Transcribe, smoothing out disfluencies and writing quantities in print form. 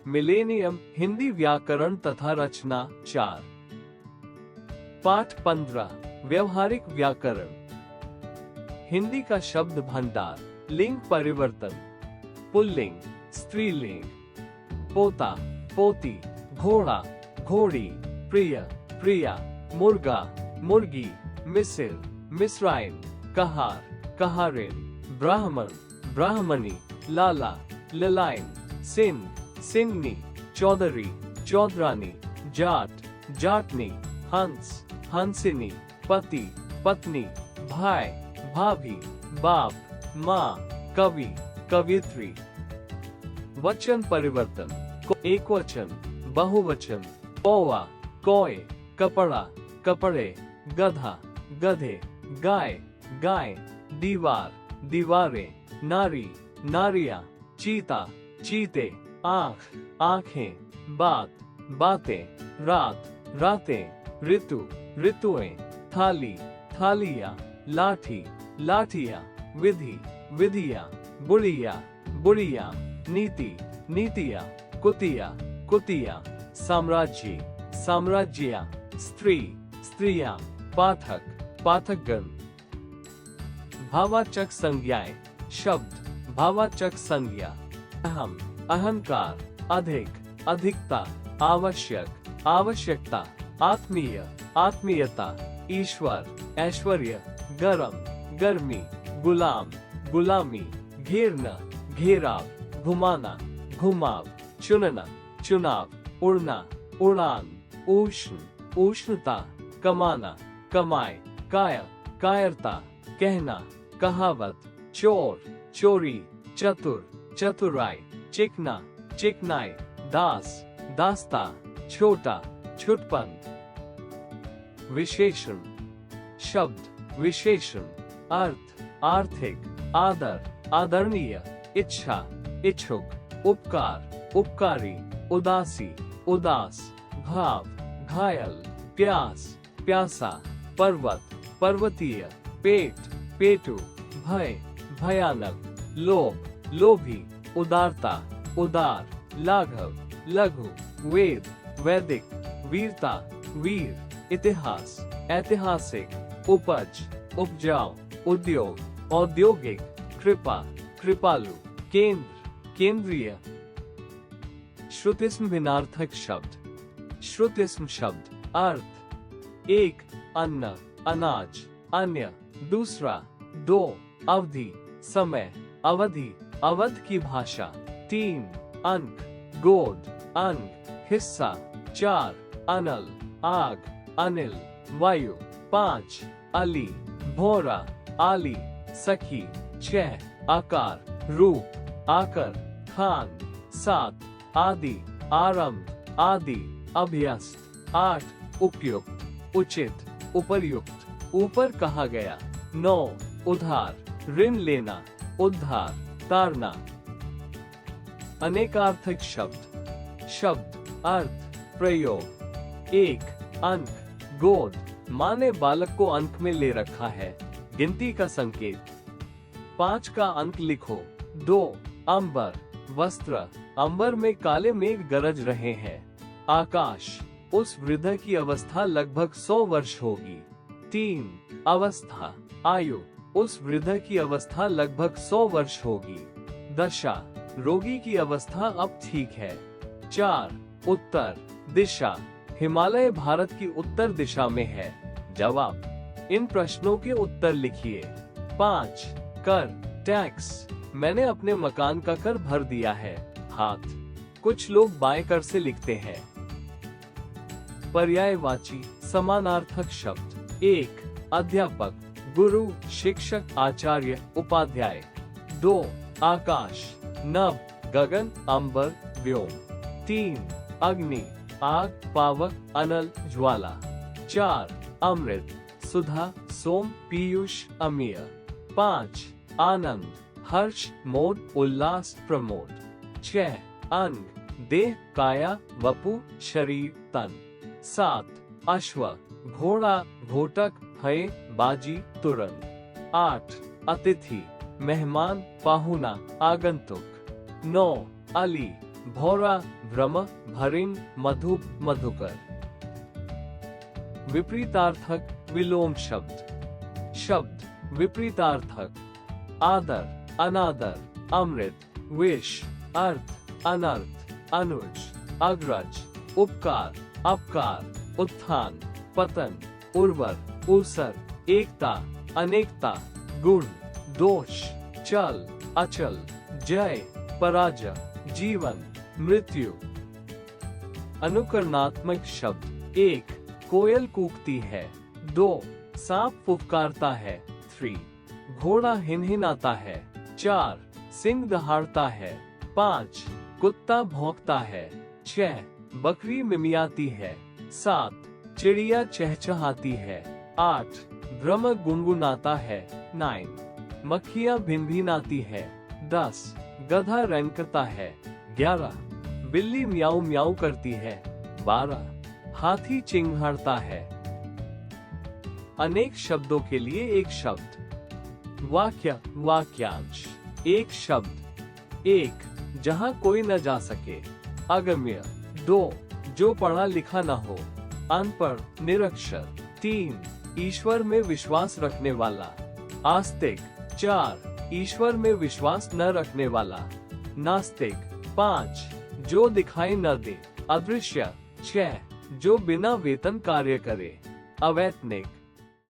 Millennium Hindi व्याकरण तथा रचना 4। पाठ 15 व्यवहारिक व्याकरण। हिंदी का शब्द भंडार। लिंग परिवर्तन। पुल्लिंग स्त्रीलिंग। पोता पोती, घोड़ा घोड़ी, प्रिय प्रिया, मुर्गा मुर्गी, मिसिर मिस्राइन, कहार कहारिन, ब्राह्मण ब्राह्मणी, लाला ललाइन, सिंध सिंगनी, चौधरी चौधरानी, जाट जाटनी, हंस हंसिनी, पति पत्नी, भाई भाभी, बाप माँ, कवि कवियत्री। वचन परिवर्तन। एकवचन बहुवचन। कौवा कौए, कपड़ा कपड़े, गधा गधे, गाय गाय, दीवार दीवारें, नारी नारियां, चीता चीते, आँख आँखें, बात बातें, रात रातें, ऋतु ऋतुएं, थाली थालियां, लाठी लाठियां, विधि विधियां, बुढ़िया बुढ़िया, नीति नीतियां, कुतिया कुतिया, साम्राज्य साम्राज्या, स्त्री स्त्रियां, पाठक पाठकगण। भावाचक संज्ञाएं। शब्द भावाचक संज्ञा। अहम अहंकार, अधिक अधिकता, आवश्यक आवश्यकता, आत्मीय आत्मीयता, ईश्वर ऐश्वर्य, गरम गर्मी, गुलाम गुलामी, घेरना घेराव, घुमाना घुमाव, चुनना चुनाव, उड़ना उड़ान, उष्ण उष्णता, कमाना कमाए, काया कायरता, कहना कहावत, चोर चोरी, चतुर चतुराई, चिकना चिकनाई, दास दास्ता, छोटा छुटपन। विशेषण। शब्द विशेषण। अर्थ आर्थिक, आदर आदरणीय, इच्छा इच्छुक, उपकार उपकारी, उदासी उदास, भाव घायल, प्यास प्यासा, पर्वत पर्वतीय, पेट पेटू, भय भयानक, लोभ लोभी, उदारता उदार, लाघव लघु, वेद वैदिक, वीरता वीर, इतिहास ऐतिहासिक, उपज उपजाऊ, उद्योग औद्योगिक, कृपा कृपालु, केंद्र केंद्रीय। श्रुतिस्म भिन्नार्थक शब्द। श्रुतिस्म शब्द। अर्थ एक अन्न अनाज, अन्य दूसरा, दो अवधि समय अवधि, अवध की भाषा, तीन अंक गोद अंक, हिस्सा, चार अनल आग अनिल, वायु, पांच अली भोरा आली, सखी, छह आकार रूप आकर, खान, सात आदि आरंभ आदि, अभ्यस्त, आठ उपयुक्त उचित उपर्युक्त, ऊपर कहा गया, नौ उधार ऋण लेना, उद्धार तारना। अनेकार्थक शब्द। शब्द अर्थ प्रयोग। एक अंक गोद, माँ ने बालक को अंक में ले रखा है, गिनती का संकेत। 5 का अंक लिखो। 2 अंबर वस्त्र, अंबर में काले मेघ गरज रहे हैं। आकाश, उस वृद्ध की अवस्था लगभग 100 वर्ष होगी। 3 अवस्था आयु, उस वृद्ध की अवस्था लगभग 100 वर्ष होगी। दशा, रोगी की अवस्था अब ठीक है। 4 उत्तर दिशा, हिमालय भारत की उत्तर दिशा में है। जवाब। इन प्रश्नों के उत्तर लिखिए। 5 कर टैक्स, मैंने अपने मकान का कर भर दिया है। हाथ, कुछ लोग बाएं कर से लिखते हैं। पर्यायवाची समानार्थक शब्द। 1 अध्यापक, गुरु, शिक्षक, आचार्य, उपाध्याय। 2 आकाश, नभ, गगन, अंबर, व्योम। 3 अग्नि, आग, पावक, अनल, ज्वाला। 4 अमृत, सुधा, सोम, पीयूष, अमीय। 5 आनंद, हर्ष, मोद, उल्लास, प्रमोद। 6 अंग, देह, काया, वपु, शरीर, तन। 7 अश्व, घोड़ा, घोटक, भय, बाजी, तुरंत। 8 अतिथि, मेहमान, पाहुना, आगंतुक। 9 अली, भौरा, भ्रम, भरिण, मधु, मधुकर। विपरीतार्थक विलोम शब्द। शब्द विपरीतार्थक। आदर, अनादर, अमृत, विष, अर्थ, अनर्थ, अनुज, अग्रज, उपकार, अपकार, उत्थान, पतन, उर्वर, ऊसर, एकता, अनेकता, गुण, दोष, चल, अचल, जय, पराजय, जीवन, मृत्यु। अनुकरणात्मक शब्द। 1. कोयल कूकती है। 2. सांप फुफकारता है। 3. घोड़ा हिनहिनाता है। 4. सिंह दहाड़ता है। 5. कुत्ता भौंकता है। 6. बकरी मिमियाती है। 7. चिड़िया चहचहाती है। 8. भ्रम गुनगुनाता है। 9. मक्खियाँ भिनभिनाती है। 10. गधा रेंकता है। 11. बिल्ली म्याऊ म्याऊ करती है। 12. हाथी चिंघाड़ता है। अनेक शब्दों के लिए एक शब्द। वाक्य, वाक्यांश। एक शब्द। 1. जहां कोई न जा सके, अगम्य। 2. जो पढ़ा लिखा न हो, अनपढ़, निरक्षर। 3. ईश्वर में विश्वास रखने वाला, आस्तिक। 4. ईश्वर में विश्वास न रखने वाला, नास्तिक। 5. जो दिखाई न दे, अदृश्य। 6. जो बिना वेतन कार्य करे, अवैतनिक।